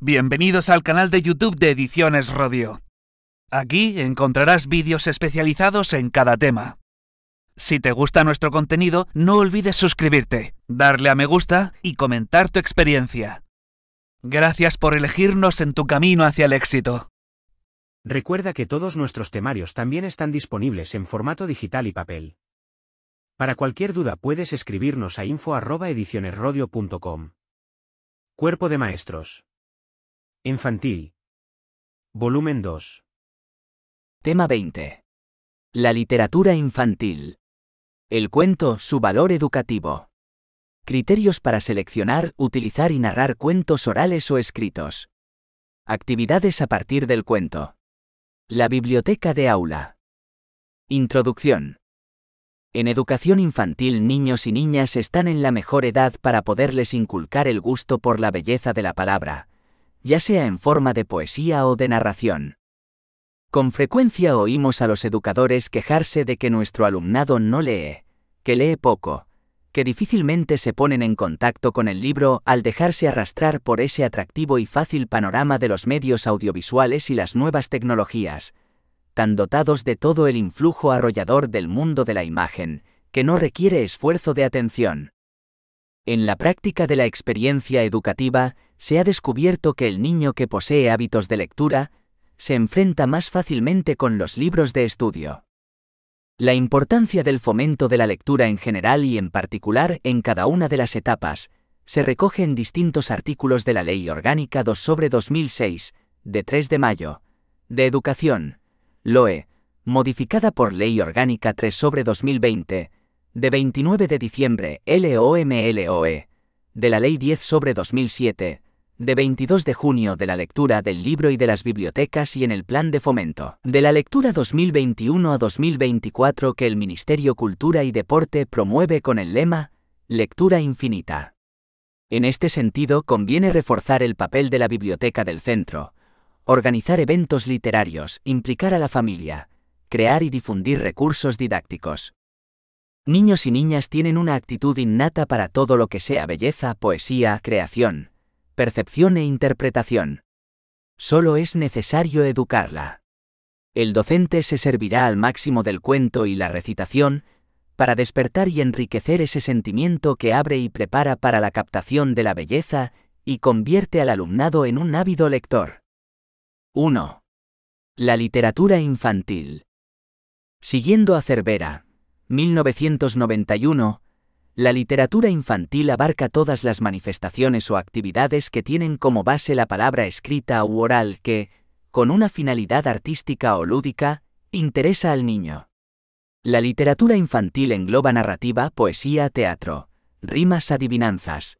Bienvenidos al canal de YouTube de Ediciones Rodio. Aquí encontrarás vídeos especializados en cada tema. Si te gusta nuestro contenido, no olvides suscribirte, darle a me gusta y comentar tu experiencia. Gracias por elegirnos en tu camino hacia el éxito. Recuerda que todos nuestros temarios también están disponibles en formato digital y papel. Para cualquier duda puedes escribirnos a info@edicionesrodio.com. Cuerpo de Maestros. Infantil. Volumen 2. Tema 20. La literatura infantil. El cuento, su valor educativo. Criterios para seleccionar, utilizar y narrar cuentos orales o escritos. Actividades a partir del cuento. La biblioteca de aula. Introducción. En educación infantil, niños y niñas están en la mejor edad para poderles inculcar el gusto por la belleza de la palabra, ya sea en forma de poesía o de narración. Con frecuencia oímos a los educadores quejarse de que nuestro alumnado no lee, que lee poco, que difícilmente se ponen en contacto con el libro al dejarse arrastrar por ese atractivo y fácil panorama de los medios audiovisuales y las nuevas tecnologías, tan dotados de todo el influjo arrollador del mundo de la imagen, que no requiere esfuerzo de atención. En la práctica de la experiencia educativa, se ha descubierto que el niño que posee hábitos de lectura se enfrenta más fácilmente con los libros de estudio. La importancia del fomento de la lectura en general y en particular en cada una de las etapas se recoge en distintos artículos de la Ley Orgánica 2/2006, de 3 de mayo, de Educación, LOE, modificada por Ley Orgánica 3/2020, de 29 de diciembre, LOMLOE, de la Ley 10/2007, de 22 de junio de la lectura del libro y de las bibliotecas y en el Plan de Fomento de la Lectura 2021 a 2024 que el Ministerio Cultura y Deporte promueve con el lema Lectura Infinita. En este sentido, conviene reforzar el papel de la biblioteca del centro, organizar eventos literarios, implicar a la familia, crear y difundir recursos didácticos. Niños y niñas tienen una actitud innata para todo lo que sea belleza, poesía, creación, percepción e interpretación. Solo es necesario educarla. El docente se servirá al máximo del cuento y la recitación para despertar y enriquecer ese sentimiento que abre y prepara para la captación de la belleza y convierte al alumnado en un ávido lector. 1. La literatura infantil. Siguiendo a Cervera, 1991, la literatura infantil abarca todas las manifestaciones o actividades que tienen como base la palabra escrita u oral que, con una finalidad artística o lúdica, interesa al niño. La literatura infantil engloba narrativa, poesía, teatro, rimas, adivinanzas.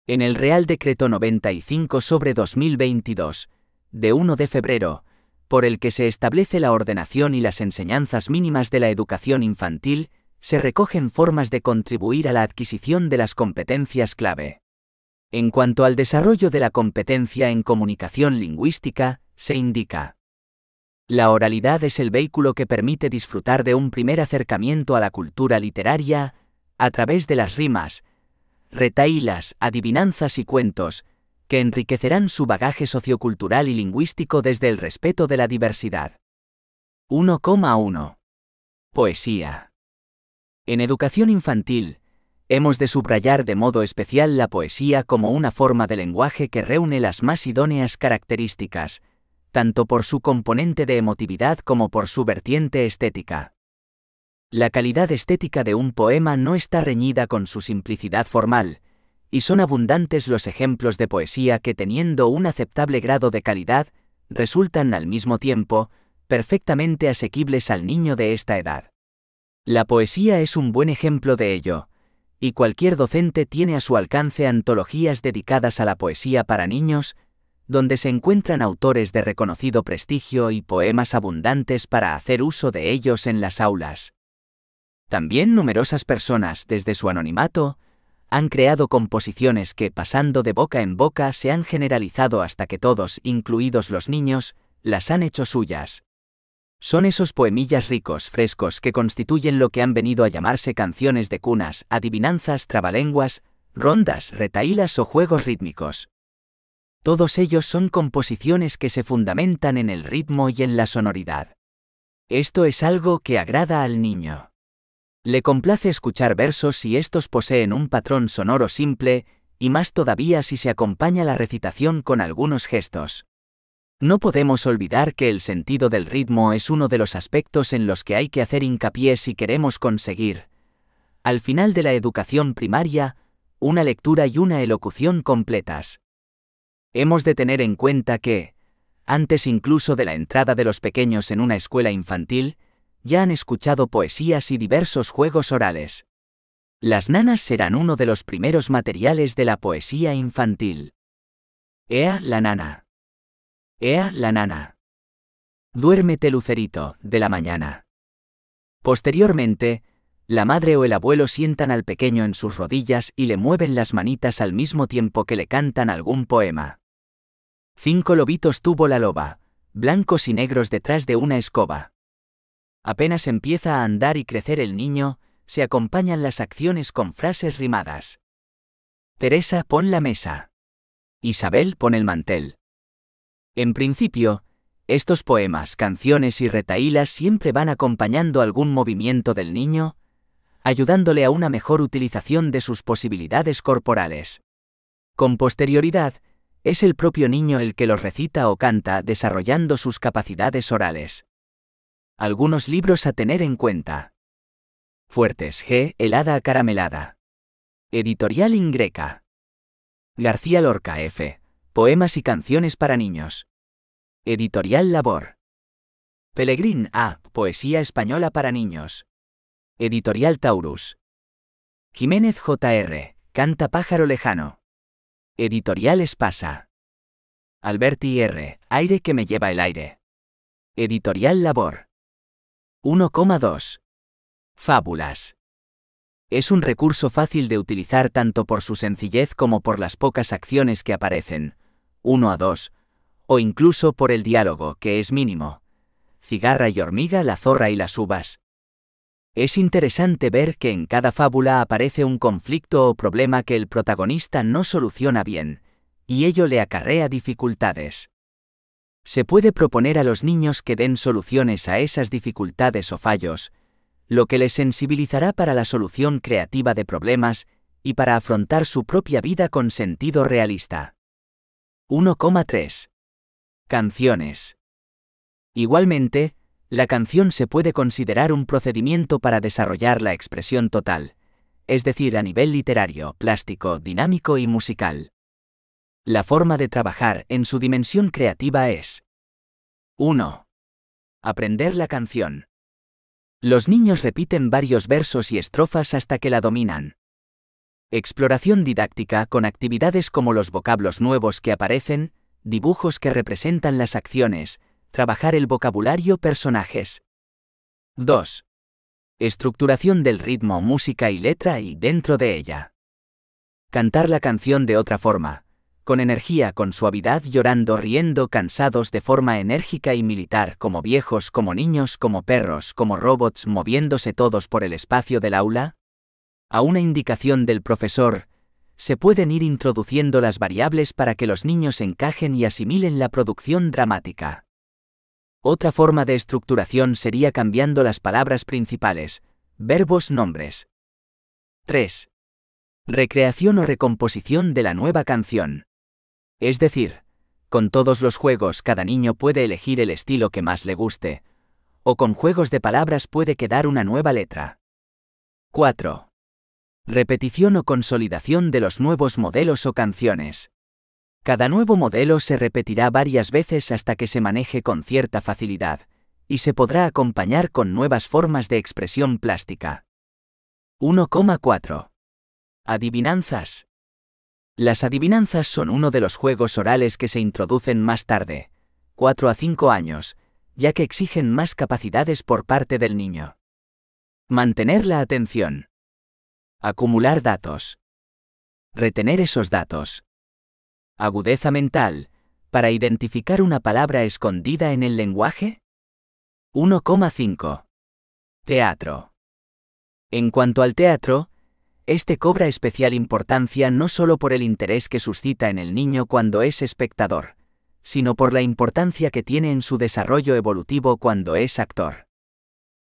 En el Real Decreto 95/2022, de 1 de febrero, por el que se establece la ordenación y las enseñanzas mínimas de la educación infantil, se recogen formas de contribuir a la adquisición de las competencias clave. En cuanto al desarrollo de la competencia en comunicación lingüística, se indica: la oralidad es el vehículo que permite disfrutar de un primer acercamiento a la cultura literaria, a través de las rimas, retahílas, adivinanzas y cuentos, que enriquecerán su bagaje sociocultural y lingüístico desde el respeto de la diversidad. 1,1. Poesía. En educación infantil, hemos de subrayar de modo especial la poesía como una forma de lenguaje que reúne las más idóneas características, tanto por su componente de emotividad como por su vertiente estética. La calidad estética de un poema no está reñida con su simplicidad formal, y son abundantes los ejemplos de poesía que, teniendo un aceptable grado de calidad, resultan al mismo tiempo perfectamente asequibles al niño de esta edad. La poesía es un buen ejemplo de ello, y cualquier docente tiene a su alcance antologías dedicadas a la poesía para niños, donde se encuentran autores de reconocido prestigio y poemas abundantes para hacer uso de ellos en las aulas. También numerosas personas, desde su anonimato, han creado composiciones que, pasando de boca en boca, se han generalizado hasta que todos, incluidos los niños, las han hecho suyas. Son esos poemillas ricos, frescos, que constituyen lo que han venido a llamarse canciones de cunas, adivinanzas, trabalenguas, rondas, retahílas o juegos rítmicos. Todos ellos son composiciones que se fundamentan en el ritmo y en la sonoridad. Esto es algo que agrada al niño. Le complace escuchar versos si estos poseen un patrón sonoro simple, y más todavía si se acompaña la recitación con algunos gestos. No podemos olvidar que el sentido del ritmo es uno de los aspectos en los que hay que hacer hincapié si queremos conseguir, al final de la educación primaria, una lectura y una elocución completas. Hemos de tener en cuenta que, antes incluso de la entrada de los pequeños en una escuela infantil, ya han escuchado poesías y diversos juegos orales. Las nanas serán uno de los primeros materiales de la poesía infantil. Ea la nana. Ea la nana. Duérmete, lucerito, de la mañana. Posteriormente, la madre o el abuelo sientan al pequeño en sus rodillas y le mueven las manitas al mismo tiempo que le cantan algún poema. 5 lobitos tuvo la loba, blancos y negros detrás de una escoba. Apenas empieza a andar y crecer el niño, se acompañan las acciones con frases rimadas. Teresa, pon la mesa. Isabel, pon el mantel. En principio, estos poemas, canciones y retahílas siempre van acompañando algún movimiento del niño, ayudándole a una mejor utilización de sus posibilidades corporales. Con posterioridad, es el propio niño el que los recita o canta desarrollando sus capacidades orales. Algunos libros a tener en cuenta. Fuertes G. El hada acaramelada. Editorial Ingreca. García Lorca F. Poemas y canciones para niños. Editorial Labor. Pellegrín A. Poesía española para niños. Editorial Taurus. Jiménez J.R. Canta pájaro lejano. Editorial Espasa. Alberti R. Aire que me lleva el aire. Editorial Labor. 1,2. Fábulas. Es un recurso fácil de utilizar tanto por su sencillez como por las pocas acciones que aparecen, 1 a 2, o incluso por el diálogo, que es mínimo. Cigarra y hormiga, la zorra y las uvas. Es interesante ver que en cada fábula aparece un conflicto o problema que el protagonista no soluciona bien, y ello le acarrea dificultades. Se puede proponer a los niños que den soluciones a esas dificultades o fallos, lo que les sensibilizará para la solución creativa de problemas y para afrontar su propia vida con sentido realista. 1,3. Canciones. Igualmente, la canción se puede considerar un procedimiento para desarrollar la expresión total, es decir, a nivel literario, plástico, dinámico y musical. La forma de trabajar en su dimensión creativa es: 1. Aprender la canción. Los niños repiten varios versos y estrofas hasta que la dominan. Exploración didáctica con actividades como los vocablos nuevos que aparecen, dibujos que representan las acciones, trabajar el vocabulario, personajes. 2. Estructuración del ritmo, música y letra y dentro de ella. Cantar la canción de otra forma, con energía, con suavidad, llorando, riendo, cansados, de forma enérgica y militar, como viejos, como niños, como perros, como robots, moviéndose todos por el espacio del aula. A una indicación del profesor, se pueden ir introduciendo las variables para que los niños encajen y asimilen la producción dramática. Otra forma de estructuración sería cambiando las palabras principales, verbos, nombres. 3. Recreación o recomposición de la nueva canción. Es decir, con todos los juegos cada niño puede elegir el estilo que más le guste, o con juegos de palabras puede quedar una nueva letra. 4. Repetición o consolidación de los nuevos modelos o canciones. Cada nuevo modelo se repetirá varias veces hasta que se maneje con cierta facilidad, y se podrá acompañar con nuevas formas de expresión plástica. 1,4. Adivinanzas. Las adivinanzas son uno de los juegos orales que se introducen más tarde, 4 a 5 años, ya que exigen más capacidades por parte del niño. Mantener la atención. Acumular datos. Retener esos datos. Agudeza mental, para identificar una palabra escondida en el lenguaje. 1,5. Teatro. En cuanto al teatro, Este cobra especial importancia no solo por el interés que suscita en el niño cuando es espectador, sino por la importancia que tiene en su desarrollo evolutivo cuando es actor.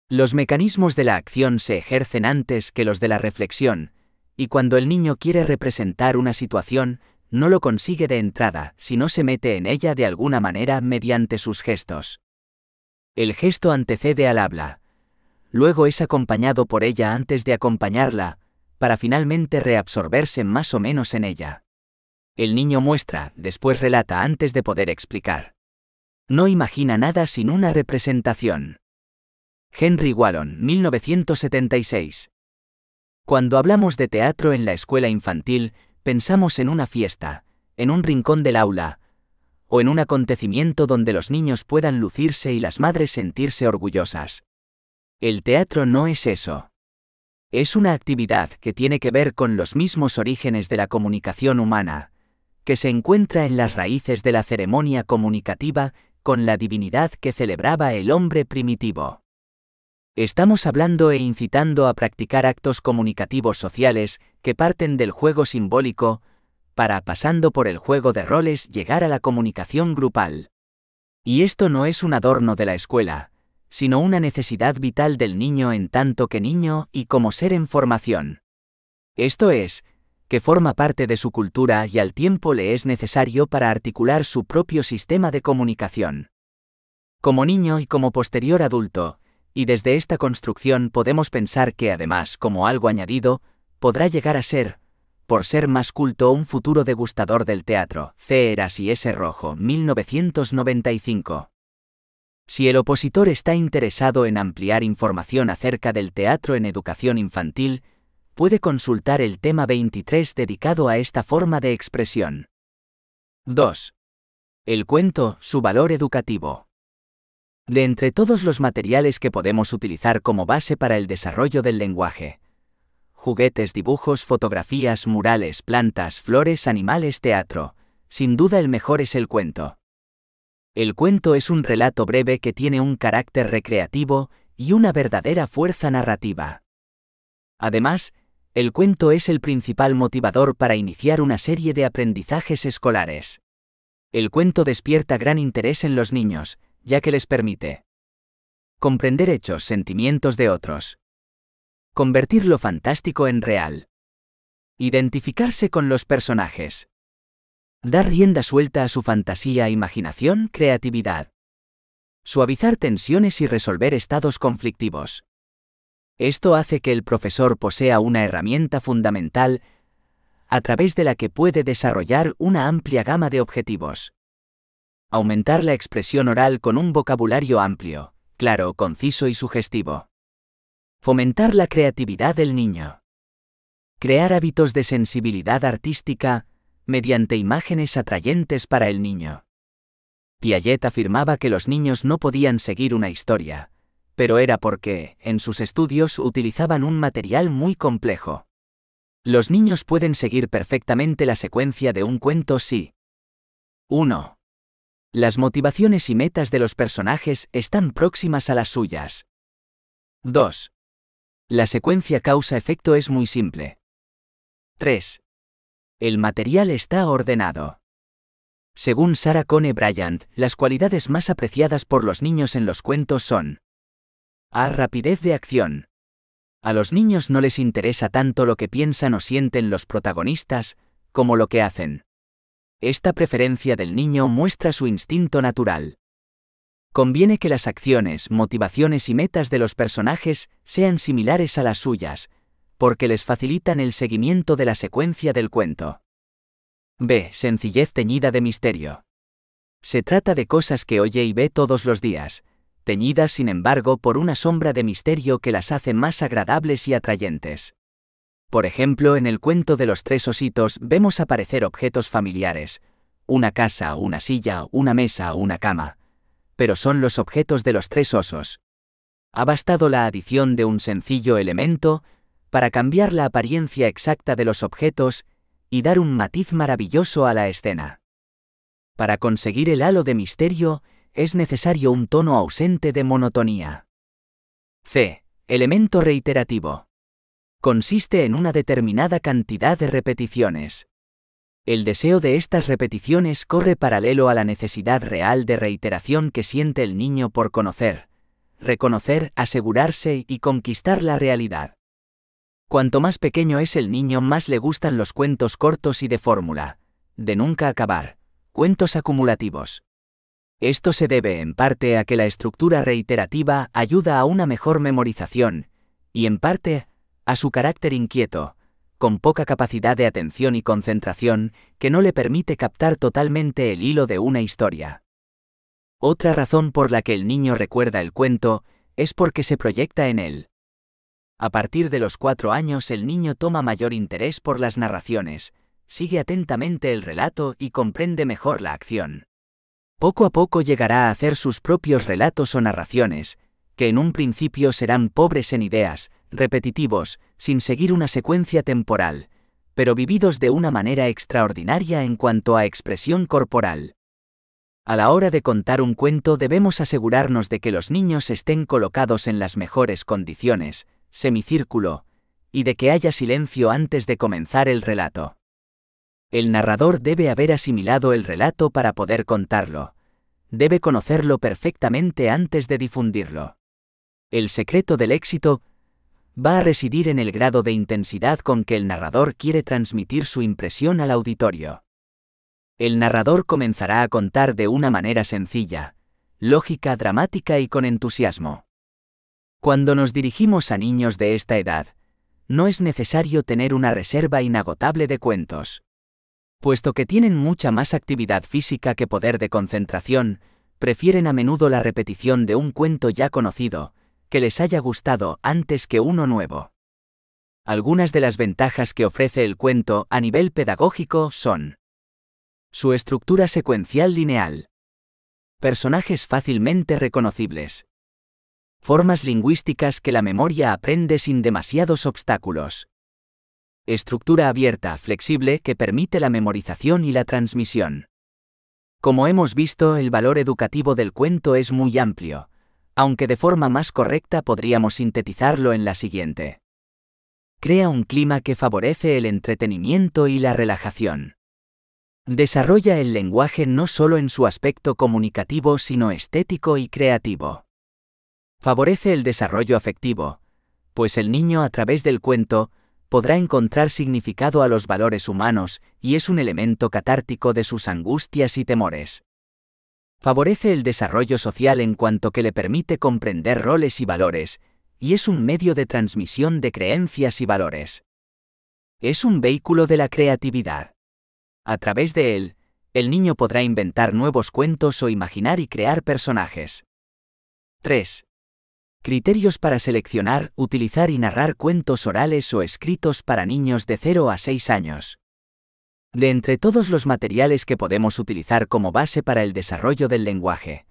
Los mecanismos de la acción se ejercen antes que los de la reflexión, y cuando el niño quiere representar una situación, no lo consigue de entrada si no se mete en ella de alguna manera mediante sus gestos. El gesto antecede al habla. Luego es acompañado por ella antes de acompañarla, para finalmente reabsorberse más o menos en ella. El niño muestra, después relata antes de poder explicar. No imagina nada sin una representación. Henry Wallon, 1976. Cuando hablamos de teatro en la escuela infantil, pensamos en una fiesta, en un rincón del aula, o en un acontecimiento donde los niños puedan lucirse y las madres sentirse orgullosas. El teatro no es eso. Es una actividad que tiene que ver con los mismos orígenes de la comunicación humana, que se encuentra en las raíces de la ceremonia comunicativa con la divinidad que celebraba el hombre primitivo. Estamos hablando e incitando a practicar actos comunicativos sociales que parten del juego simbólico, para, pasando por el juego de roles, llegar a la comunicación grupal. Y esto no es un adorno de la escuela, sino una necesidad vital del niño en tanto que niño y como ser en formación. Esto es, que forma parte de su cultura y al tiempo le es necesario para articular su propio sistema de comunicación. Como niño y como posterior adulto, y desde esta construcción podemos pensar que además, como algo añadido, podrá llegar a ser, por ser más culto, un futuro degustador del teatro. C. Eras y S. Rojo, 1995. Si el opositor está interesado en ampliar información acerca del teatro en educación infantil, puede consultar el tema 23 dedicado a esta forma de expresión. 2. El cuento, su valor educativo. De entre todos los materiales que podemos utilizar como base para el desarrollo del lenguaje, juguetes, dibujos, fotografías, murales, plantas, flores, animales, teatro, sin duda el mejor es el cuento. El cuento es un relato breve que tiene un carácter recreativo y una verdadera fuerza narrativa. Además, el cuento es el principal motivador para iniciar una serie de aprendizajes escolares. El cuento despierta gran interés en los niños, ya que les permite comprender hechos, sentimientos de otros, convertir lo fantástico en real, identificarse con los personajes, dar rienda suelta a su fantasía, imaginación, creatividad, suavizar tensiones y resolver estados conflictivos. Esto hace que el profesor posea una herramienta fundamental a través de la que puede desarrollar una amplia gama de objetivos. Aumentar la expresión oral con un vocabulario amplio, claro, conciso y sugestivo. Fomentar la creatividad del niño. Crear hábitos de sensibilidad artística mediante imágenes atrayentes para el niño. Piaget afirmaba que los niños no podían seguir una historia, pero era porque, en sus estudios, utilizaban un material muy complejo. Los niños pueden seguir perfectamente la secuencia de un cuento si 1. Las motivaciones y metas de los personajes están próximas a las suyas. 2. La secuencia causa-efecto es muy simple. 3. El material está ordenado. Según Sarah Cone Bryant, las cualidades más apreciadas por los niños en los cuentos son: A. Rapidez de acción. A los niños no les interesa tanto lo que piensan o sienten los protagonistas, como lo que hacen. Esta preferencia del niño muestra su instinto natural. Conviene que las acciones, motivaciones y metas de los personajes sean similares a las suyas, porque les facilitan el seguimiento de la secuencia del cuento. B. Sencillez teñida de misterio. Se trata de cosas que oye y ve todos los días, teñidas sin embargo por una sombra de misterio que las hace más agradables y atrayentes. Por ejemplo, en el cuento de los tres ositos vemos aparecer objetos familiares, una casa, una silla, una mesa, una cama, pero son los objetos de los tres osos. Ha bastado la adición de un sencillo elemento para cambiar la apariencia exacta de los objetos y dar un matiz maravilloso a la escena. Para conseguir el halo de misterio, es necesario un tono ausente de monotonía. C. Elemento reiterativo. Consiste en una determinada cantidad de repeticiones. El deseo de estas repeticiones corre paralelo a la necesidad real de reiteración que siente el niño por conocer, reconocer, asegurarse y conquistar la realidad. Cuanto más pequeño es el niño, más le gustan los cuentos cortos y de fórmula, de nunca acabar, cuentos acumulativos. Esto se debe en parte a que la estructura reiterativa ayuda a una mejor memorización, y en parte a su carácter inquieto, con poca capacidad de atención y concentración, que no le permite captar totalmente el hilo de una historia. Otra razón por la que el niño recuerda el cuento es porque se proyecta en él. A partir de los 4 años el niño toma mayor interés por las narraciones, sigue atentamente el relato y comprende mejor la acción. Poco a poco llegará a hacer sus propios relatos o narraciones, que en un principio serán pobres en ideas, repetitivos, sin seguir una secuencia temporal, pero vividos de una manera extraordinaria en cuanto a expresión corporal. A la hora de contar un cuento debemos asegurarnos de que los niños estén colocados en las mejores condiciones, semicírculo, y de que haya silencio antes de comenzar el relato. El narrador debe haber asimilado el relato para poder contarlo. Debe conocerlo perfectamente antes de difundirlo. El secreto del éxito va a residir en el grado de intensidad con que el narrador quiere transmitir su impresión al auditorio. El narrador comenzará a contar de una manera sencilla, lógica, dramática y con entusiasmo. Cuando nos dirigimos a niños de esta edad, no es necesario tener una reserva inagotable de cuentos. Puesto que tienen mucha más actividad física que poder de concentración, prefieren a menudo la repetición de un cuento ya conocido, que les haya gustado antes que uno nuevo. Algunas de las ventajas que ofrece el cuento a nivel pedagógico son: su estructura secuencial lineal, personajes fácilmente reconocibles, formas lingüísticas que la memoria aprende sin demasiados obstáculos, estructura abierta, flexible, que permite la memorización y la transmisión. Como hemos visto, el valor educativo del cuento es muy amplio, aunque de forma más correcta podríamos sintetizarlo en la siguiente. Crea un clima que favorece el entretenimiento y la relajación. Desarrolla el lenguaje no solo en su aspecto comunicativo sino estético y creativo. Favorece el desarrollo afectivo, pues el niño a través del cuento podrá encontrar significado a los valores humanos y es un elemento catártico de sus angustias y temores. Favorece el desarrollo social en cuanto que le permite comprender roles y valores, y es un medio de transmisión de creencias y valores. Es un vehículo de la creatividad. A través de él, el niño podrá inventar nuevos cuentos o imaginar y crear personajes. 3. Criterios para seleccionar, utilizar y narrar cuentos orales o escritos para niños de 0 a 6 años. De entre todos los materiales que podemos utilizar como base para el desarrollo del lenguaje: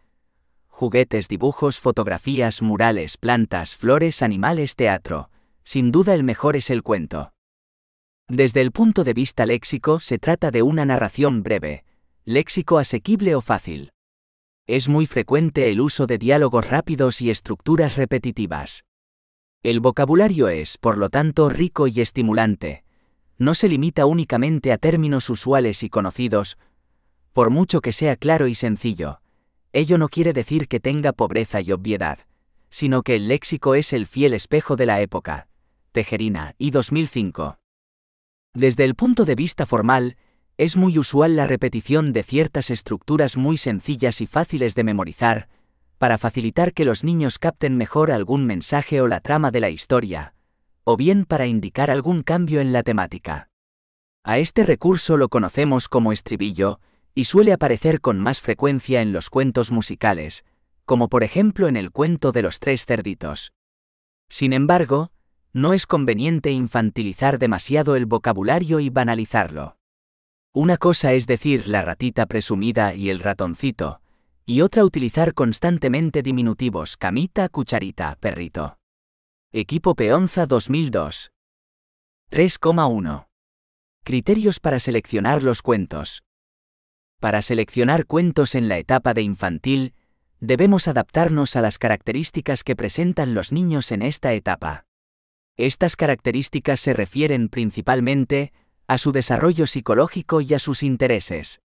juguetes, dibujos, fotografías, murales, plantas, flores, animales, teatro, sin duda el mejor es el cuento. Desde el punto de vista léxico, se trata de una narración breve, léxico asequible o fácil. Es muy frecuente el uso de diálogos rápidos y estructuras repetitivas. El vocabulario es, por lo tanto, rico y estimulante. No se limita únicamente a términos usuales y conocidos, por mucho que sea claro y sencillo. Ello no quiere decir que tenga pobreza y obviedad, sino que el léxico es el fiel espejo de la época. Tejerina, y 2005. Desde el punto de vista formal, es muy usual la repetición de ciertas estructuras muy sencillas y fáciles de memorizar, para facilitar que los niños capten mejor algún mensaje o la trama de la historia, o bien para indicar algún cambio en la temática. A este recurso lo conocemos como estribillo, y suele aparecer con más frecuencia en los cuentos musicales, como por ejemplo en el cuento de los 3 cerditos. Sin embargo, no es conveniente infantilizar demasiado el vocabulario y banalizarlo. Una cosa es decir la ratita presumida y el ratoncito, y otra utilizar constantemente diminutivos camita, cucharita, perrito. Equipo Peonza 2002. 3,1. Criterios para seleccionar los cuentos. Para seleccionar cuentos en la etapa de infantil, debemos adaptarnos a las características que presentan los niños en esta etapa. Estas características se refieren principalmente a su desarrollo psicológico y a sus intereses.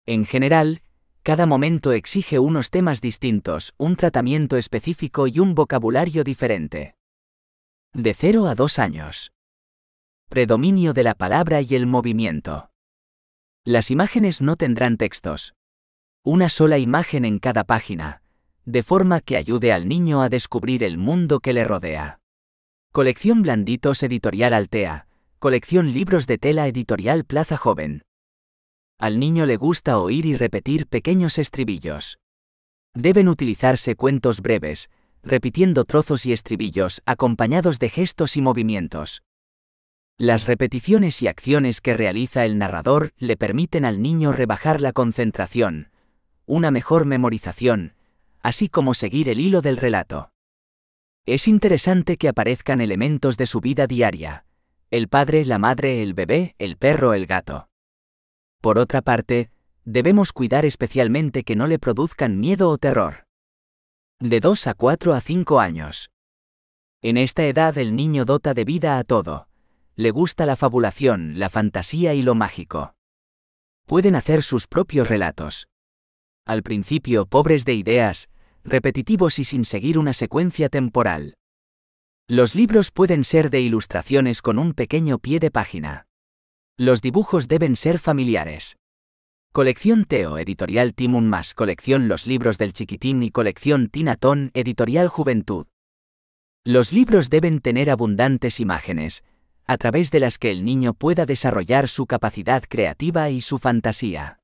En general, cada momento exige unos temas distintos, un tratamiento específico y un vocabulario diferente. De 0 a 2 años. Predominio de la palabra y el movimiento. Las imágenes no tendrán textos. Una sola imagen en cada página, de forma que ayude al niño a descubrir el mundo que le rodea. Colección Blanditos Editorial Altea, colección Libros de Tela Editorial Plaza Joven. Al niño le gusta oír y repetir pequeños estribillos. Deben utilizarse cuentos breves, repitiendo trozos y estribillos acompañados de gestos y movimientos. Las repeticiones y acciones que realiza el narrador le permiten al niño rebajar la concentración, una mejor memorización, así como seguir el hilo del relato. Es interesante que aparezcan elementos de su vida diaria: el padre, la madre, el bebé, el perro, el gato. Por otra parte, debemos cuidar especialmente que no le produzcan miedo o terror. De 2 a 4 a 5 años. En esta edad el niño dota de vida a todo. Le gusta la fabulación, la fantasía y lo mágico. Pueden hacer sus propios relatos. Al principio pobres de ideas, repetitivos y sin seguir una secuencia temporal. Los libros pueden ser de ilustraciones con un pequeño pie de página. Los dibujos deben ser familiares. Colección Teo Editorial Timun Más, colección Los Libros del Chiquitín y colección Tinatón Editorial Juventud. Los libros deben tener abundantes imágenes, a través de las que el niño pueda desarrollar su capacidad creativa y su fantasía.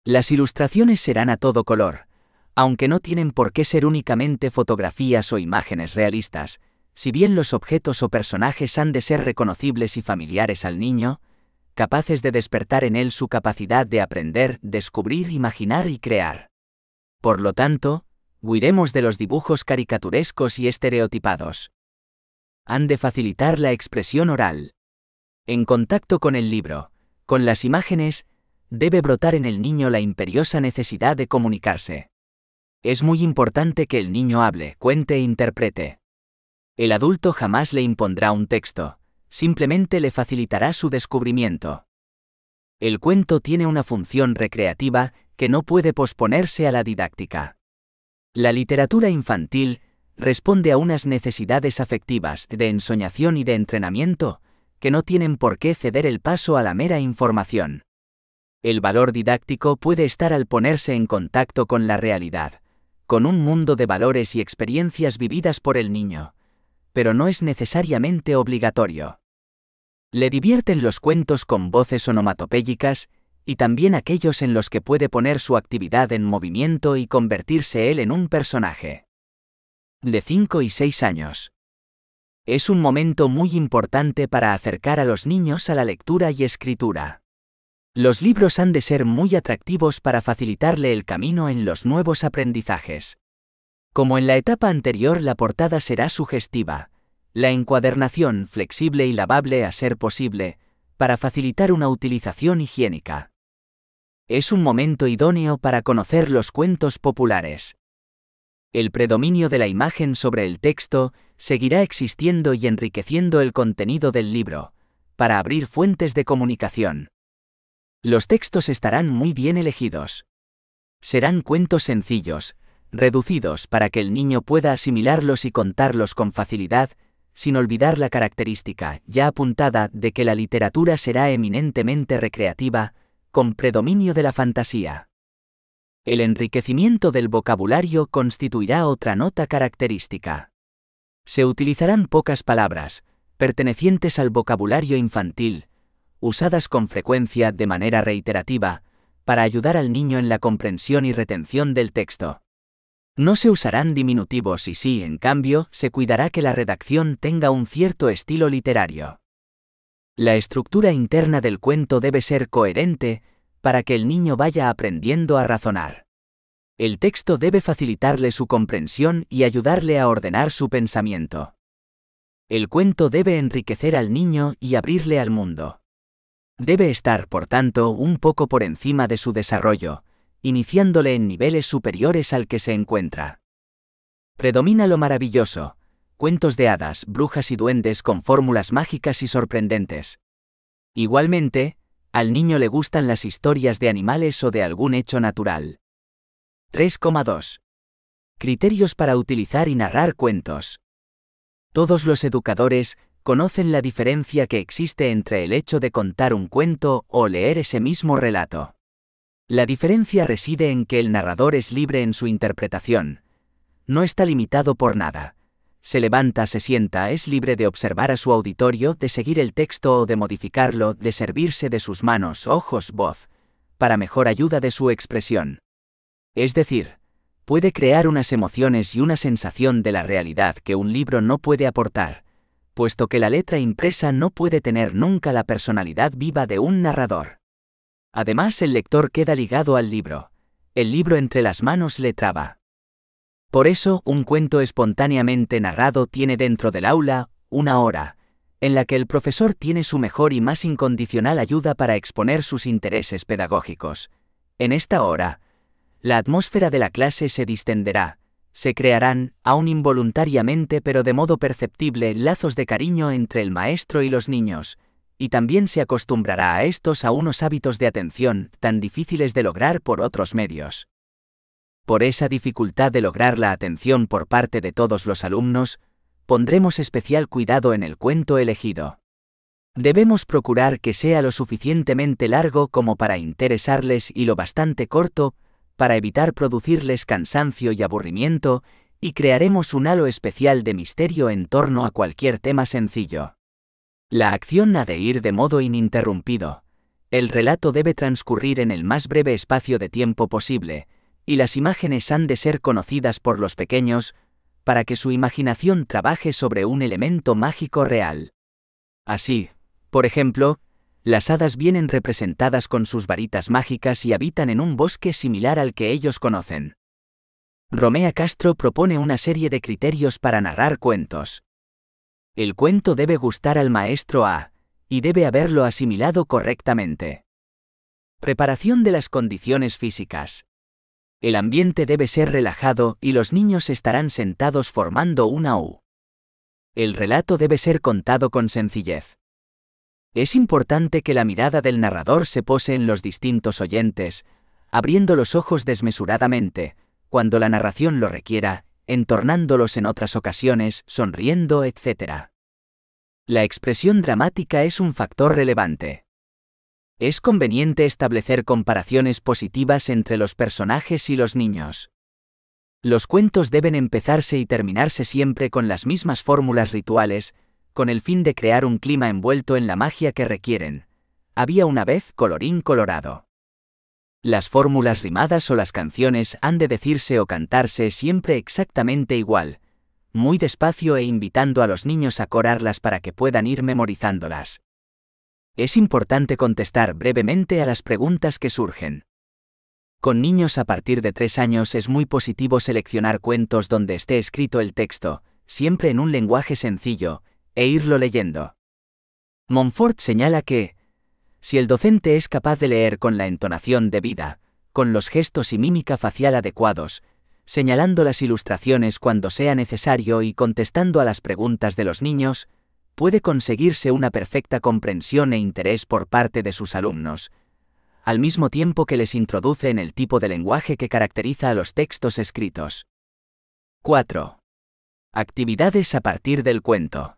Las ilustraciones serán a todo color, aunque no tienen por qué ser únicamente fotografías o imágenes realistas, si bien los objetos o personajes han de ser reconocibles y familiares al niño, capaces de despertar en él su capacidad de aprender, descubrir, imaginar y crear. Por lo tanto, huiremos de los dibujos caricaturescos y estereotipados. Han de facilitar la expresión oral. En contacto con el libro, con las imágenes, debe brotar en el niño la imperiosa necesidad de comunicarse. Es muy importante que el niño hable, cuente e interprete. El adulto jamás le impondrá un texto, simplemente le facilitará su descubrimiento. El cuento tiene una función recreativa que no puede posponerse a la didáctica. La literatura infantil responde a unas necesidades afectivas, de ensoñación y de entrenamiento, que no tienen por qué ceder el paso a la mera información. El valor didáctico puede estar al ponerse en contacto con la realidad, con un mundo de valores y experiencias vividas por el niño, pero no es necesariamente obligatorio. Le divierten los cuentos con voces onomatopéyicas, y también aquellos en los que puede poner su actividad en movimiento y convertirse él en un personaje. De 5 y 6 años. Es un momento muy importante para acercar a los niños a la lectura y escritura. Los libros han de ser muy atractivos para facilitarle el camino en los nuevos aprendizajes. Como en la etapa anterior, la portada será sugestiva, la encuadernación flexible y lavable a ser posible, para facilitar una utilización higiénica. Es un momento idóneo para conocer los cuentos populares. El predominio de la imagen sobre el texto seguirá existiendo y enriqueciendo el contenido del libro, para abrir fuentes de comunicación. Los textos estarán muy bien elegidos. Serán cuentos sencillos, reducidos para que el niño pueda asimilarlos y contarlos con facilidad, sin olvidar la característica ya apuntada de que la literatura será eminentemente recreativa, con predominio de la fantasía. El enriquecimiento del vocabulario constituirá otra nota característica. Se utilizarán pocas palabras, pertenecientes al vocabulario infantil, usadas con frecuencia de manera reiterativa, para ayudar al niño en la comprensión y retención del texto. No se usarán diminutivos y sí, en cambio, se cuidará que la redacción tenga un cierto estilo literario. La estructura interna del cuento debe ser coherente, para que el niño vaya aprendiendo a razonar. El texto debe facilitarle su comprensión y ayudarle a ordenar su pensamiento. El cuento debe enriquecer al niño y abrirle al mundo. Debe estar, por tanto, un poco por encima de su desarrollo, iniciándole en niveles superiores al que se encuentra. Predomina lo maravilloso, cuentos de hadas, brujas y duendes con fórmulas mágicas y sorprendentes. Igualmente, al niño le gustan las historias de animales o de algún hecho natural. 3,2. Criterios para utilizar y narrar cuentos. Todos los educadores conocen la diferencia que existe entre el hecho de contar un cuento o leer ese mismo relato. La diferencia reside en que el narrador es libre en su interpretación. No está limitado por nada. Se levanta, se sienta, es libre de observar a su auditorio, de seguir el texto o de modificarlo, de servirse de sus manos, ojos, voz, para mejor ayuda de su expresión. Es decir, puede crear unas emociones y una sensación de la realidad que un libro no puede aportar, puesto que la letra impresa no puede tener nunca la personalidad viva de un narrador. Además, el lector queda ligado al libro. El libro entre las manos le traba. Por eso, un cuento espontáneamente narrado tiene dentro del aula una hora, en la que el profesor tiene su mejor y más incondicional ayuda para exponer sus intereses pedagógicos. En esta hora, la atmósfera de la clase se distenderá, se crearán, aún involuntariamente pero de modo perceptible, lazos de cariño entre el maestro y los niños, y también se acostumbrará a estos a unos hábitos de atención tan difíciles de lograr por otros medios. Por esa dificultad de lograr la atención por parte de todos los alumnos, pondremos especial cuidado en el cuento elegido. Debemos procurar que sea lo suficientemente largo como para interesarles y lo bastante corto para evitar producirles cansancio y aburrimiento, y crearemos un halo especial de misterio en torno a cualquier tema sencillo. La acción ha de ir de modo ininterrumpido. El relato debe transcurrir en el más breve espacio de tiempo posible, y las imágenes han de ser conocidas por los pequeños, para que su imaginación trabaje sobre un elemento mágico real. Así, por ejemplo, las hadas vienen representadas con sus varitas mágicas y habitan en un bosque similar al que ellos conocen. Romea Castro propone una serie de criterios para narrar cuentos. El cuento debe gustar al maestro A, y debe haberlo asimilado correctamente. Preparación de las condiciones físicas. El ambiente debe ser relajado y los niños estarán sentados formando una U. El relato debe ser contado con sencillez. Es importante que la mirada del narrador se pose en los distintos oyentes, abriendo los ojos desmesuradamente, cuando la narración lo requiera, entornándolos en otras ocasiones, sonriendo, etc. La expresión dramática es un factor relevante. Es conveniente establecer comparaciones positivas entre los personajes y los niños. Los cuentos deben empezarse y terminarse siempre con las mismas fórmulas rituales, con el fin de crear un clima envuelto en la magia que requieren. Había una vez, colorín colorado. Las fórmulas rimadas o las canciones han de decirse o cantarse siempre exactamente igual, muy despacio e invitando a los niños a corarlas para que puedan ir memorizándolas. Es importante contestar brevemente a las preguntas que surgen. Con niños a partir de 3 años es muy positivo seleccionar cuentos donde esté escrito el texto, siempre en un lenguaje sencillo, e irlo leyendo. Montfort señala que, si el docente es capaz de leer con la entonación debida, con los gestos y mímica facial adecuados, señalando las ilustraciones cuando sea necesario y contestando a las preguntas de los niños, puede conseguirse una perfecta comprensión e interés por parte de sus alumnos, al mismo tiempo que les introduce en el tipo de lenguaje que caracteriza a los textos escritos. 4. Actividades a partir del cuento.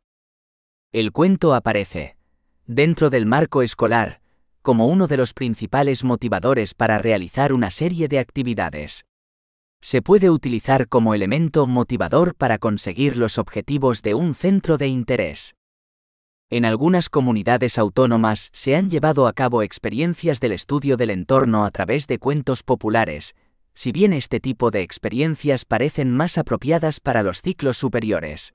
El cuento aparece, dentro del marco escolar, como uno de los principales motivadores para realizar una serie de actividades. Se puede utilizar como elemento motivador para conseguir los objetivos de un centro de interés. En algunas comunidades autónomas se han llevado a cabo experiencias del estudio del entorno a través de cuentos populares, si bien este tipo de experiencias parecen más apropiadas para los ciclos superiores.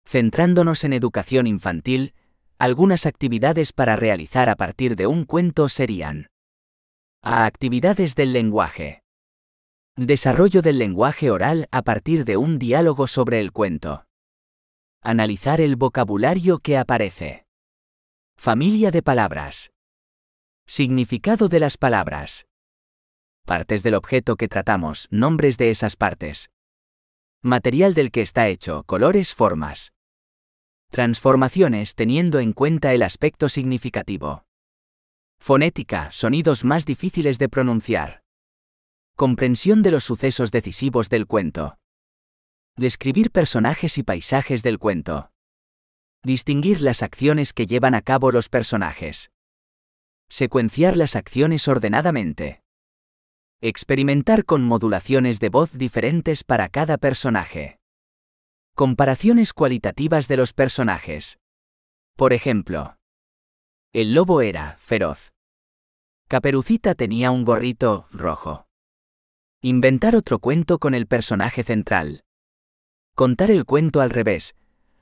Centrándonos en educación infantil, algunas actividades para realizar a partir de un cuento serían: actividades del lenguaje. Desarrollo del lenguaje oral a partir de un diálogo sobre el cuento. Analizar el vocabulario que aparece. Familia de palabras. Significado de las palabras. Partes del objeto que tratamos, nombres de esas partes. Material del que está hecho, colores, formas. Transformaciones teniendo en cuenta el aspecto significativo. Fonética, sonidos más difíciles de pronunciar. Comprensión de los sucesos decisivos del cuento. Describir personajes y paisajes del cuento. Distinguir las acciones que llevan a cabo los personajes. Secuenciar las acciones ordenadamente. Experimentar con modulaciones de voz diferentes para cada personaje. Comparaciones cualitativas de los personajes. Por ejemplo, el lobo era feroz. Caperucita tenía un gorrito rojo. Inventar otro cuento con el personaje central. Contar el cuento al revés.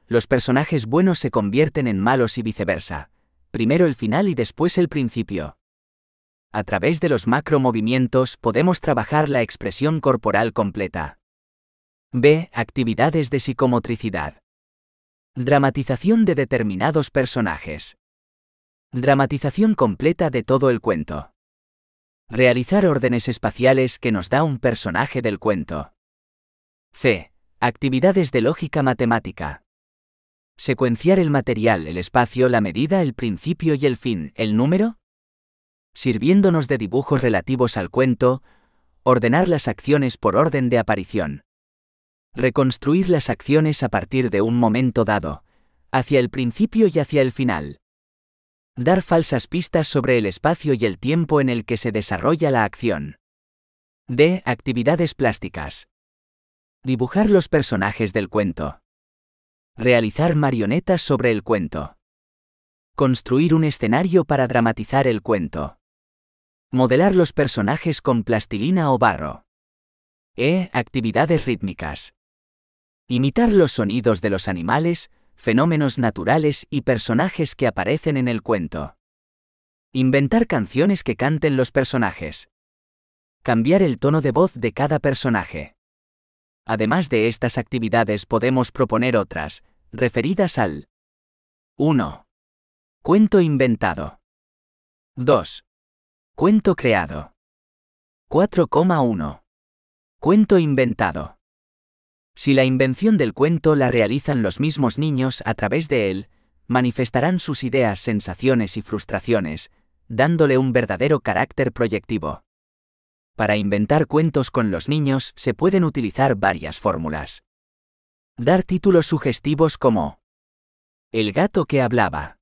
Los personajes buenos se convierten en malos y viceversa. Primero el final y después el principio. A través de los macromovimientos podemos trabajar la expresión corporal completa. B. Actividades de psicomotricidad. Dramatización de determinados personajes. Dramatización completa de todo el cuento. Realizar órdenes espaciales que nos da un personaje del cuento. C. Actividades de lógica matemática. Secuenciar el material, el espacio, la medida, el principio y el fin, el número. Sirviéndonos de dibujos relativos al cuento, ordenar las acciones por orden de aparición. Reconstruir las acciones a partir de un momento dado, hacia el principio y hacia el final. Dar falsas pistas sobre el espacio y el tiempo en el que se desarrolla la acción. D. Actividades plásticas. Dibujar los personajes del cuento. Realizar marionetas sobre el cuento. Construir un escenario para dramatizar el cuento. Modelar los personajes con plastilina o barro. E. Actividades rítmicas. Imitar los sonidos de los animales, fenómenos naturales y personajes que aparecen en el cuento. Inventar canciones que canten los personajes. Cambiar el tono de voz de cada personaje. Además de estas actividades podemos proponer otras, referidas al 1. Cuento inventado. 2. Cuento creado. 4,1. Cuento inventado. Si la invención del cuento la realizan los mismos niños a través de él, manifestarán sus ideas, sensaciones y frustraciones, dándole un verdadero carácter proyectivo. Para inventar cuentos con los niños se pueden utilizar varias fórmulas. Dar títulos sugestivos como El gato que hablaba.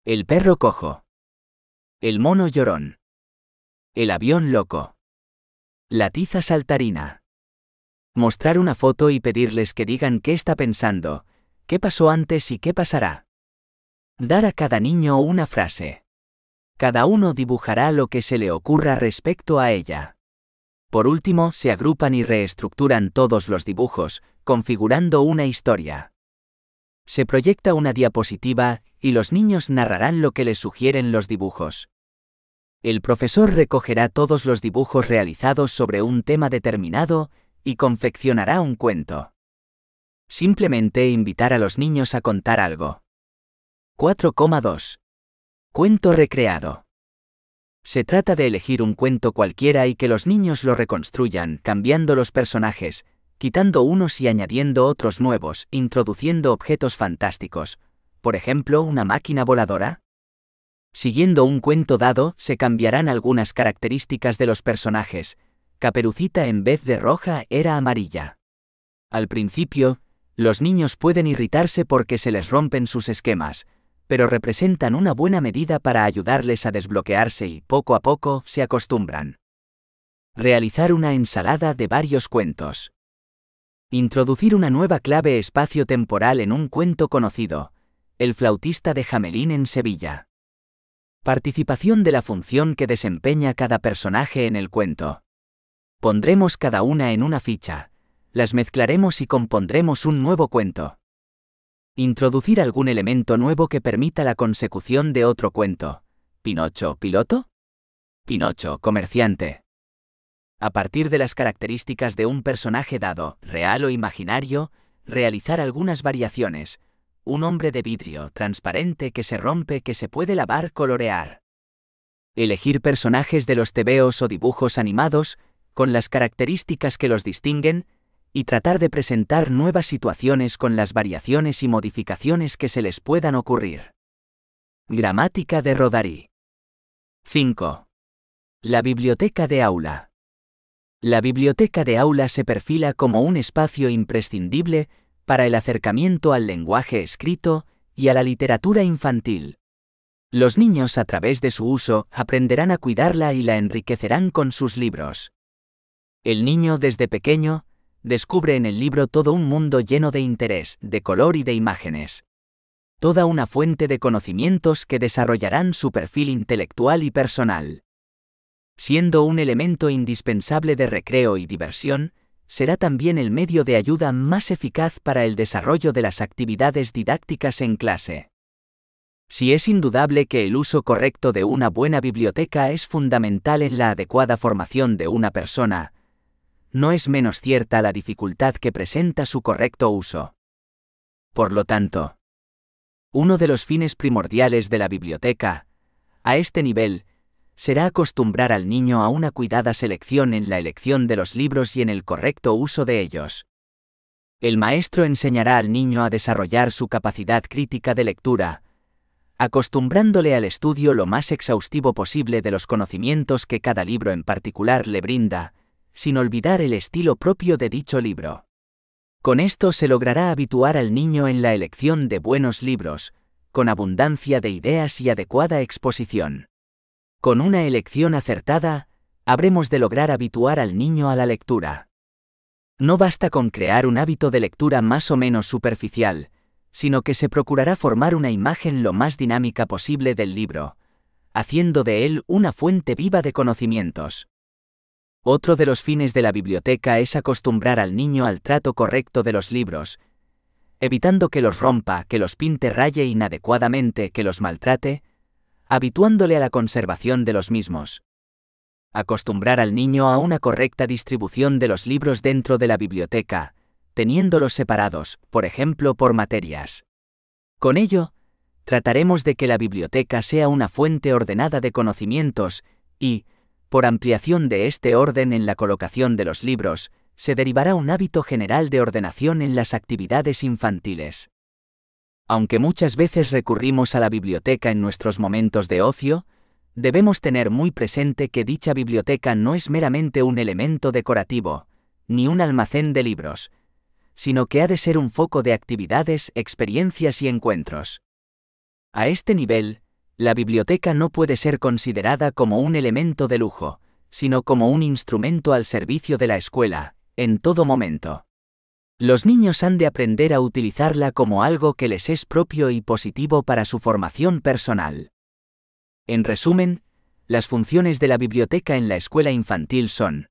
El perro cojo. El mono llorón. El avión loco. La tiza saltarina. Mostrar una foto y pedirles que digan qué está pensando, qué pasó antes y qué pasará. Dar a cada niño una frase. Cada uno dibujará lo que se le ocurra respecto a ella. Por último, se agrupan y reestructuran todos los dibujos, configurando una historia. Se proyecta una diapositiva, y los niños narrarán lo que les sugieren los dibujos. El profesor recogerá todos los dibujos realizados sobre un tema determinado, y confeccionará un cuento. Simplemente invitar a los niños a contar algo. 4,2. Cuento recreado. Se trata de elegir un cuento cualquiera y que los niños lo reconstruyan, cambiando los personajes, quitando unos y añadiendo otros nuevos, introduciendo objetos fantásticos, por ejemplo, una máquina voladora. Siguiendo un cuento dado, se cambiarán algunas características de los personajes. Caperucita en vez de roja era amarilla. Al principio, los niños pueden irritarse porque se les rompen sus esquemas, pero representan una buena medida para ayudarles a desbloquearse y poco a poco se acostumbran. Realizar una ensalada de varios cuentos. Introducir una nueva clave espacio-temporal en un cuento conocido, El flautista de Hamelín en Sevilla. Participación de la función que desempeña cada personaje en el cuento. Pondremos cada una en una ficha, las mezclaremos y compondremos un nuevo cuento. Introducir algún elemento nuevo que permita la consecución de otro cuento. ¿Pinocho, piloto? Pinocho, comerciante. A partir de las características de un personaje dado, real o imaginario, realizar algunas variaciones. Un hombre de vidrio, transparente que se rompe, que se puede lavar, colorear. Elegir personajes de los tebeos o dibujos animados, con las características que los distinguen, y tratar de presentar nuevas situaciones con las variaciones y modificaciones que se les puedan ocurrir. Gramática de Rodari. 5. La biblioteca de aula. La biblioteca de aula se perfila como un espacio imprescindible para el acercamiento al lenguaje escrito y a la literatura infantil. Los niños, a través de su uso, aprenderán a cuidarla y la enriquecerán con sus libros. El niño, desde pequeño, descubre en el libro todo un mundo lleno de interés, de color y de imágenes. Toda una fuente de conocimientos que desarrollarán su perfil intelectual y personal. Siendo un elemento indispensable de recreo y diversión, será también el medio de ayuda más eficaz para el desarrollo de las actividades didácticas en clase. Si es indudable que el uso correcto de una buena biblioteca es fundamental en la adecuada formación de una persona, no es menos cierta la dificultad que presenta su correcto uso. Por lo tanto, uno de los fines primordiales de la biblioteca, a este nivel, será acostumbrar al niño a una cuidada selección en la elección de los libros y en el correcto uso de ellos. El maestro enseñará al niño a desarrollar su capacidad crítica de lectura, acostumbrándole al estudio lo más exhaustivo posible de los conocimientos que cada libro en particular le brinda, sin olvidar el estilo propio de dicho libro. Con esto se logrará habituar al niño en la elección de buenos libros, con abundancia de ideas y adecuada exposición. Con una elección acertada, habremos de lograr habituar al niño a la lectura. No basta con crear un hábito de lectura más o menos superficial, sino que se procurará formar una imagen lo más dinámica posible del libro, haciendo de él una fuente viva de conocimientos. Otro de los fines de la biblioteca es acostumbrar al niño al trato correcto de los libros, evitando que los rompa, que los pinte, raye inadecuadamente, que los maltrate, habituándole a la conservación de los mismos. Acostumbrar al niño a una correcta distribución de los libros dentro de la biblioteca, teniéndolos separados, por ejemplo, por materias. Con ello, trataremos de que la biblioteca sea una fuente ordenada de conocimientos y, por ampliación de este orden en la colocación de los libros, se derivará un hábito general de ordenación en las actividades infantiles. Aunque muchas veces recurrimos a la biblioteca en nuestros momentos de ocio, debemos tener muy presente que dicha biblioteca no es meramente un elemento decorativo, ni un almacén de libros, sino que ha de ser un foco de actividades, experiencias y encuentros. A este nivel, la biblioteca no puede ser considerada como un elemento de lujo, sino como un instrumento al servicio de la escuela, en todo momento. Los niños han de aprender a utilizarla como algo que les es propio y positivo para su formación personal. En resumen, las funciones de la biblioteca en la escuela infantil son: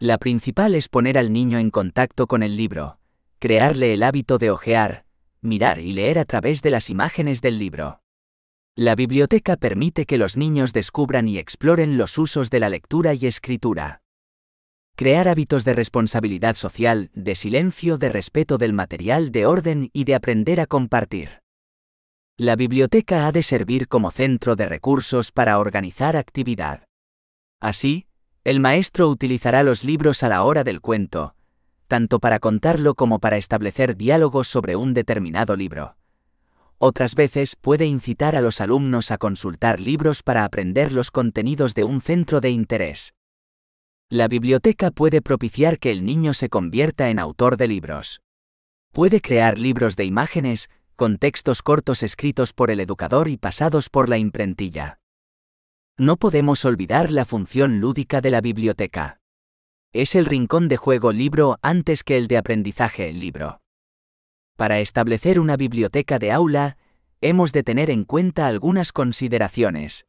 la principal es poner al niño en contacto con el libro, crearle el hábito de hojear, mirar y leer a través de las imágenes del libro. La biblioteca permite que los niños descubran y exploren los usos de la lectura y escritura. Crear hábitos de responsabilidad social, de silencio, de respeto del material, de orden y de aprender a compartir. La biblioteca ha de servir como centro de recursos para organizar actividad. Así, el maestro utilizará los libros a la hora del cuento, tanto para contarlo como para establecer diálogos sobre un determinado libro. Otras veces puede incitar a los alumnos a consultar libros para aprender los contenidos de un centro de interés. La biblioteca puede propiciar que el niño se convierta en autor de libros. Puede crear libros de imágenes, con textos cortos escritos por el educador y pasados por la imprentilla. No podemos olvidar la función lúdica de la biblioteca. Es el rincón de juego libro antes que el de aprendizaje libro. Para establecer una biblioteca de aula, hemos de tener en cuenta algunas consideraciones.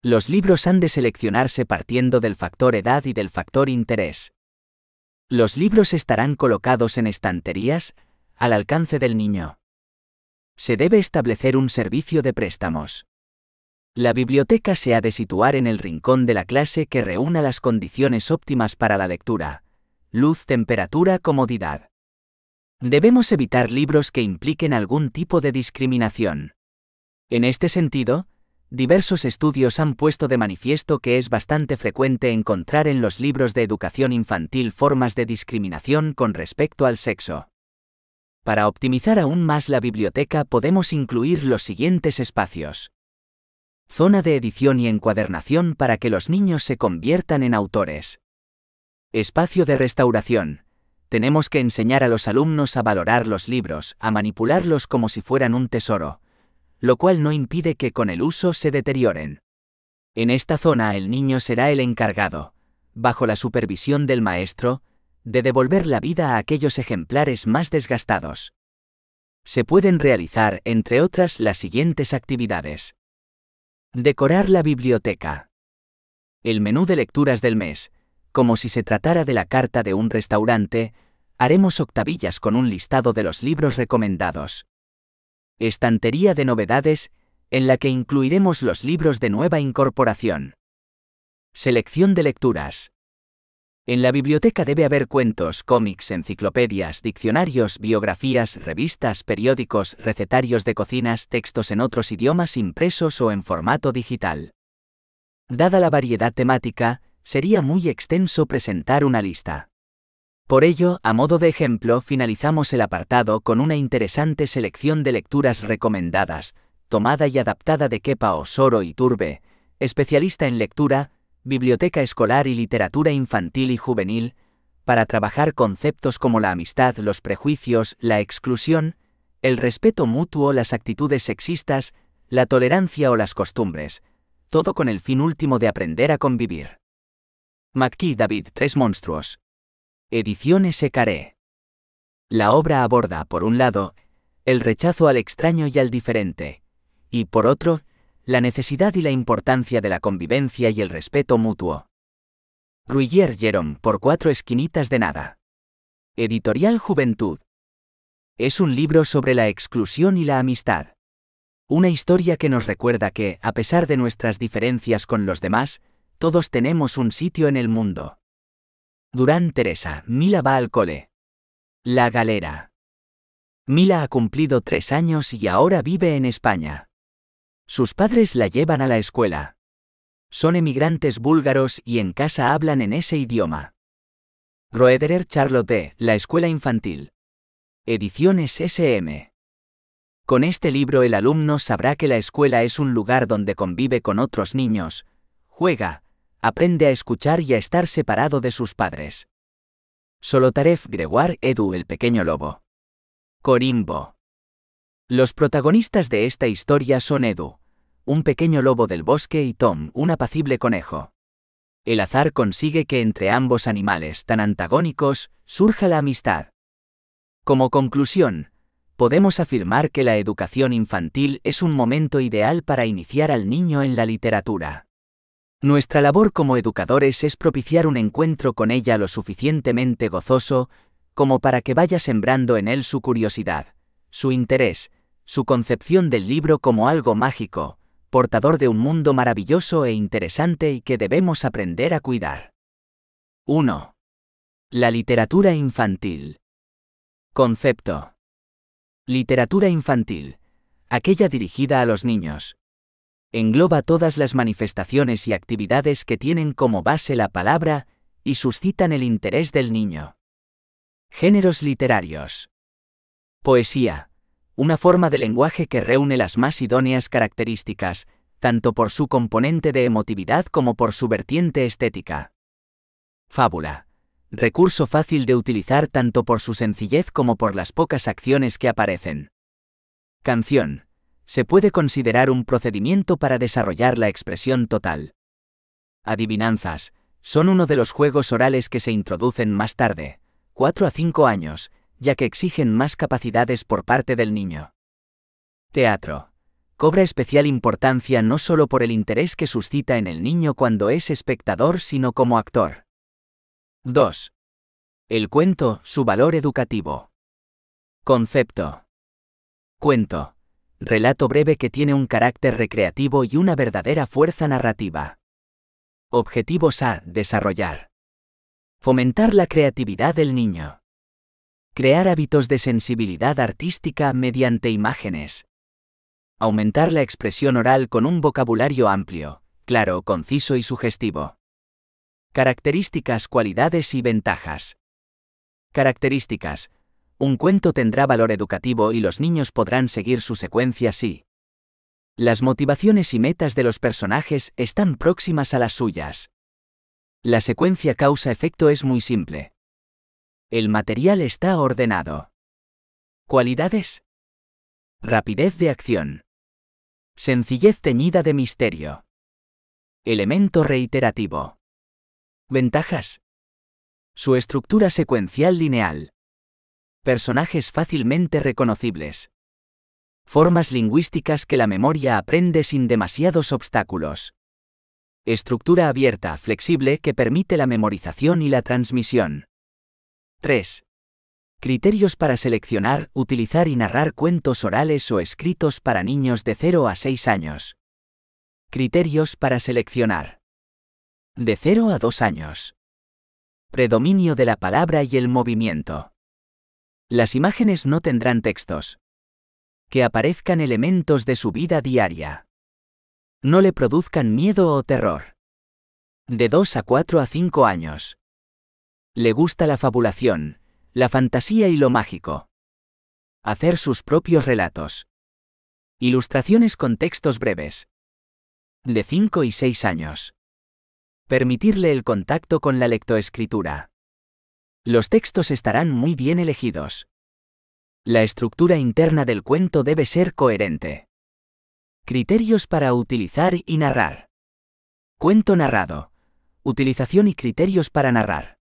Los libros han de seleccionarse partiendo del factor edad y del factor interés. Los libros estarán colocados en estanterías, al alcance del niño. Se debe establecer un servicio de préstamos. La biblioteca se ha de situar en el rincón de la clase que reúna las condiciones óptimas para la lectura: luz, temperatura, comodidad. Debemos evitar libros que impliquen algún tipo de discriminación. En este sentido, Diversos estudios han puesto de manifiesto que es bastante frecuente encontrar en los libros de educación infantil formas de discriminación con respecto al sexo. Para optimizar aún más la biblioteca podemos incluir los siguientes espacios. Zona de edición y encuadernación para que los niños se conviertan en autores. Espacio de restauración. Tenemos que enseñar a los alumnos a valorar los libros, a manipularlos como si fueran un tesoro, lo cual no impide que con el uso se deterioren. En esta zona el niño será el encargado, bajo la supervisión del maestro, de devolver la vida a aquellos ejemplares más desgastados. Se pueden realizar, entre otras, las siguientes actividades. Decorar la biblioteca. El menú de lecturas del mes. Como si se tratara de la carta de un restaurante, haremos octavillas con un listado de los libros recomendados. Estantería de novedades, en la que incluiremos los libros de nueva incorporación. Selección de lecturas. En la biblioteca debe haber cuentos, cómics, enciclopedias, diccionarios, biografías, revistas, periódicos, recetarios de cocinas, textos en otros idiomas impresos o en formato digital. Dada la variedad temática, sería muy extenso presentar una lista. Por ello, a modo de ejemplo, finalizamos el apartado con una interesante selección de lecturas recomendadas, tomada y adaptada de Kepa Osoro Iturbe, especialista en lectura, biblioteca escolar y literatura infantil y juvenil, para trabajar conceptos como la amistad, los prejuicios, la exclusión, el respeto mutuo, las actitudes sexistas, la tolerancia o las costumbres, todo con el fin último de aprender a convivir. McKee, David, Tres monstruos. Edición S. Caré. La obra aborda, por un lado, el rechazo al extraño y al diferente, y por otro, la necesidad y la importancia de la convivencia y el respeto mutuo. Ruyer, Jerome, por 4 esquinitas de nada. Editorial Juventud. Es un libro sobre la exclusión y la amistad. Una historia que nos recuerda que, a pesar de nuestras diferencias con los demás, todos tenemos un sitio en el mundo. Durán, Teresa, Mila va al cole. La Galera. Mila ha cumplido 3 años y ahora vive en España. Sus padres la llevan a la escuela. Son emigrantes búlgaros y en casa hablan en ese idioma. Roederer, Charlotte, La escuela infantil. Ediciones SM. Con este libro el alumno sabrá que la escuela es un lugar donde convive con otros niños, juega, aprende a escuchar y a estar separado de sus padres. Solotarev, Gregoire, Edu, el pequeño lobo. Corimbo. Los protagonistas de esta historia son Edu, un pequeño lobo del bosque, y Tom, un apacible conejo. El azar consigue que entre ambos animales tan antagónicos surja la amistad. Como conclusión, podemos afirmar que la educación infantil es un momento ideal para iniciar al niño en la literatura. Nuestra labor como educadores es propiciar un encuentro con ella lo suficientemente gozoso como para que vaya sembrando en él su curiosidad, su interés, su concepción del libro como algo mágico, portador de un mundo maravilloso e interesante y que debemos aprender a cuidar. 1. La literatura infantil. Concepto. Literatura infantil, aquella dirigida a los niños. Engloba todas las manifestaciones y actividades que tienen como base la palabra y suscitan el interés del niño. Géneros literarios. Poesía, una forma de lenguaje que reúne las más idóneas características, tanto por su componente de emotividad como por su vertiente estética. Fábula, recurso fácil de utilizar tanto por su sencillez como por las pocas acciones que aparecen. Canción, se puede considerar un procedimiento para desarrollar la expresión total. Adivinanzas, son uno de los juegos orales que se introducen más tarde, 4 a 5 años, ya que exigen más capacidades por parte del niño. Teatro, cobra especial importancia no solo por el interés que suscita en el niño cuando es espectador, sino como actor. 2. El cuento, su valor educativo. Concepto. Cuento. Relato breve que tiene un carácter recreativo y una verdadera fuerza narrativa. Objetivos a desarrollar. Fomentar la creatividad del niño. Crear hábitos de sensibilidad artística mediante imágenes. Aumentar la expresión oral con un vocabulario amplio, claro, conciso y sugestivo. Características, cualidades y ventajas. Características. Un cuento tendrá valor educativo y los niños podrán seguir su secuencia si las motivaciones y metas de los personajes están próximas a las suyas. La secuencia causa-efecto es muy simple. El material está ordenado. Cualidades. Rapidez de acción. Sencillez teñida de misterio. Elemento reiterativo. Ventajas. Su estructura secuencial lineal. Personajes fácilmente reconocibles. Formas lingüísticas que la memoria aprende sin demasiados obstáculos. Estructura abierta, flexible que permite la memorización y la transmisión. 3. Criterios para seleccionar, utilizar y narrar cuentos orales o escritos para niños de 0 a 6 años. Criterios para seleccionar. De 0 a 2 años. Predominio de la palabra y el movimiento. Las imágenes no tendrán textos. Que aparezcan elementos de su vida diaria. No le produzcan miedo o terror. De 2 a 4 a 5 años. Le gusta la fabulación, la fantasía y lo mágico. Hacer sus propios relatos. Ilustraciones con textos breves. De 5 y 6 años. Permitirle el contacto con la lectoescritura. Los textos estarán muy bien elegidos. La estructura interna del cuento debe ser coherente. Criterios para utilizar y narrar. Cuento narrado. Utilización y criterios para narrar.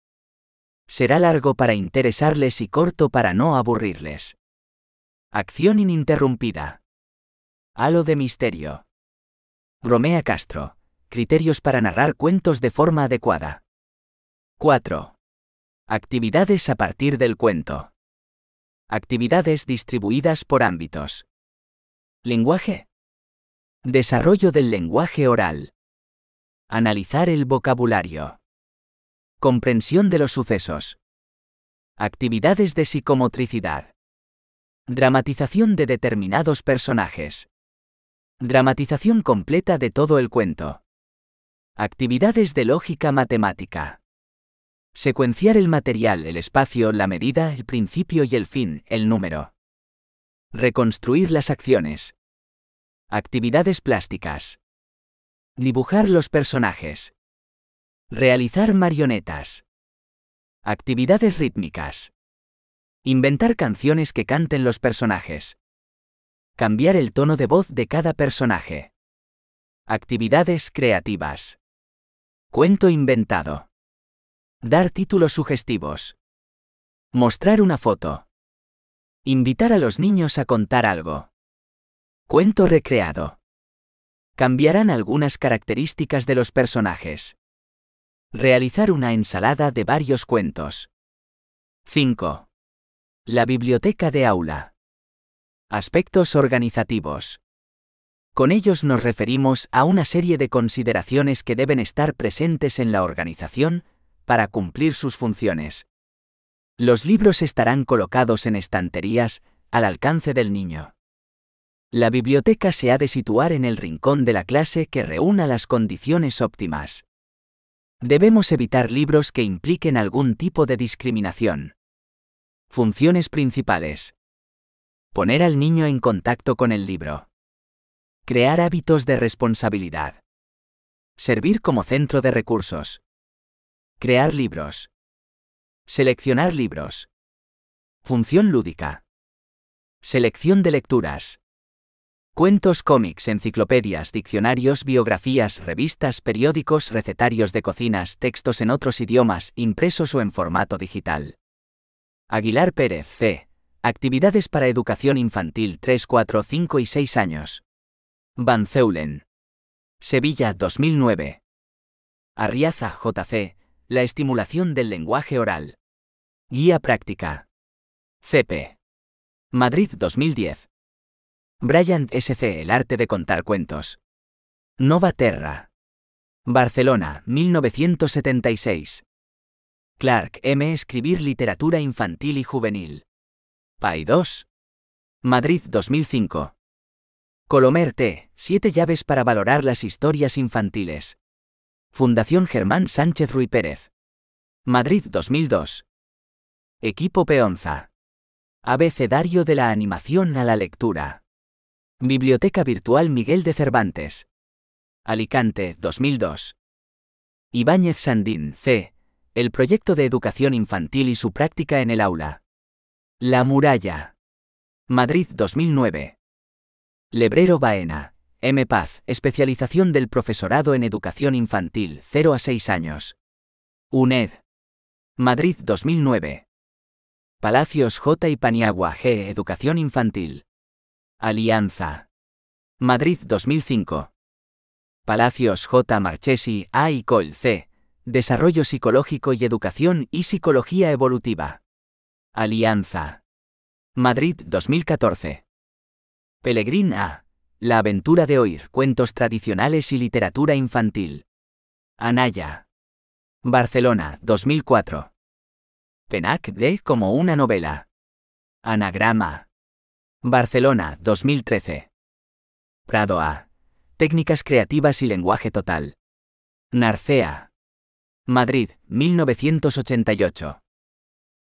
Será largo para interesarles y corto para no aburrirles. Acción ininterrumpida. Halo de misterio. Romea Castro. Criterios para narrar cuentos de forma adecuada. 4. Actividades a partir del cuento. Actividades distribuidas por ámbitos. Lenguaje. Desarrollo del lenguaje oral. Analizar el vocabulario. Comprensión de los sucesos. Actividades de psicomotricidad. Dramatización de determinados personajes. Dramatización completa de todo el cuento. Actividades de lógica matemática. Secuenciar el material, el espacio, la medida, el principio y el fin, el número. Reconstruir las acciones. Actividades plásticas. Dibujar los personajes. Realizar marionetas. Actividades rítmicas. Inventar canciones que canten los personajes. Cambiar el tono de voz de cada personaje. Actividades creativas. Cuento inventado. Dar títulos sugestivos. Mostrar una foto. Invitar a los niños a contar algo. Cuento recreado. Cambiarán algunas características de los personajes. Realizar una ensalada de varios cuentos. 5. La biblioteca de aula. Aspectos organizativos. Con ellos nos referimos a una serie de consideraciones que deben estar presentes en la organización para cumplir sus funciones. Los libros estarán colocados en estanterías, al alcance del niño. La biblioteca se ha de situar en el rincón de la clase que reúna las condiciones óptimas. Debemos evitar libros que impliquen algún tipo de discriminación. Funciones principales. Poner al niño en contacto con el libro. Crear hábitos de responsabilidad. Servir como centro de recursos. Crear libros. Seleccionar libros. Función lúdica. Selección de lecturas. Cuentos, cómics, enciclopedias, diccionarios, biografías, revistas, periódicos, recetarios de cocinas, textos en otros idiomas, impresos o en formato digital. Aguilar Pérez, C. Actividades para educación infantil 3, 4, 5 y 6 años. Van Zeulen. Sevilla, 2009. Arriaza, J.C. La estimulación del lenguaje oral. Guía práctica. C.P. Madrid, 2010. Bryant, S.C. El arte de contar cuentos. Nova Terra. Barcelona, 1976. Clark, M. Escribir literatura infantil y juvenil. Paidós. Madrid, 2005. Colomer T. 7 llaves para valorar las historias infantiles. Fundación Germán Sánchez Ruy Pérez. Madrid 2002. Equipo Peonza. Abecedario de la animación a la lectura. Biblioteca Virtual Miguel de Cervantes. Alicante 2002. Ibáñez Sandín C. El proyecto de educación infantil y su práctica en el aula. La Muralla. Madrid 2009. Lebrero Baena, M. Paz, especialización del profesorado en educación infantil, 0 a 6 años. UNED. Madrid 2009. Palacios J. y Paniagua G. Educación infantil. Alianza. Madrid 2005. Palacios J. Marchesi A. y Col. C. Desarrollo psicológico y educación y psicología evolutiva. Alianza. Madrid 2014. Pellegrín A. La aventura de oír cuentos tradicionales y literatura infantil. Anaya. Barcelona 2004. Penac D. como una novela. Anagrama. Barcelona 2013. Prado A. Técnicas creativas y lenguaje total. Narcea. Madrid 1988.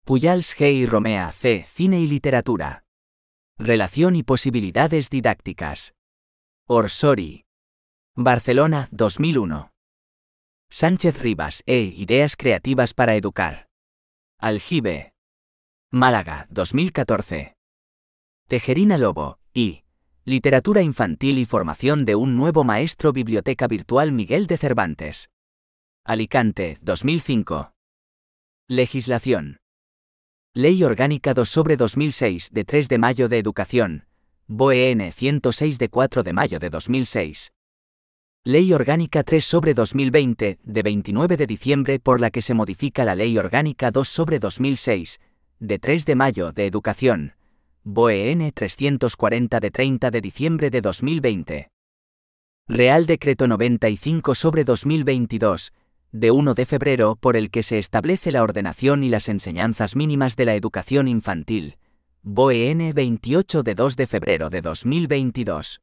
Pujals G. y Romea C. Cine y literatura. Relación y posibilidades didácticas. Orsori. Barcelona 2001. Sánchez Rivas E. Ideas creativas para educar. Aljibe. Málaga 2014. Tejerina Lobo I. Literatura infantil y formación de un nuevo maestro. Biblioteca Virtual Miguel de Cervantes. Alicante 2005. Legislación. Ley Orgánica 2/2006 de 3 de mayo de Educación, BOE-N 106 de 4 de mayo de 2006. Ley Orgánica 3/2020 de 29 de diciembre por la que se modifica la Ley Orgánica 2/2006 de 3 de mayo de Educación, BOE-N 340 de 30 de diciembre de 2020. Real Decreto 95/2022 de 1 de febrero por el que se establece la ordenación y las enseñanzas mínimas de la educación infantil, BOE-N 28 de 2 de febrero de 2022.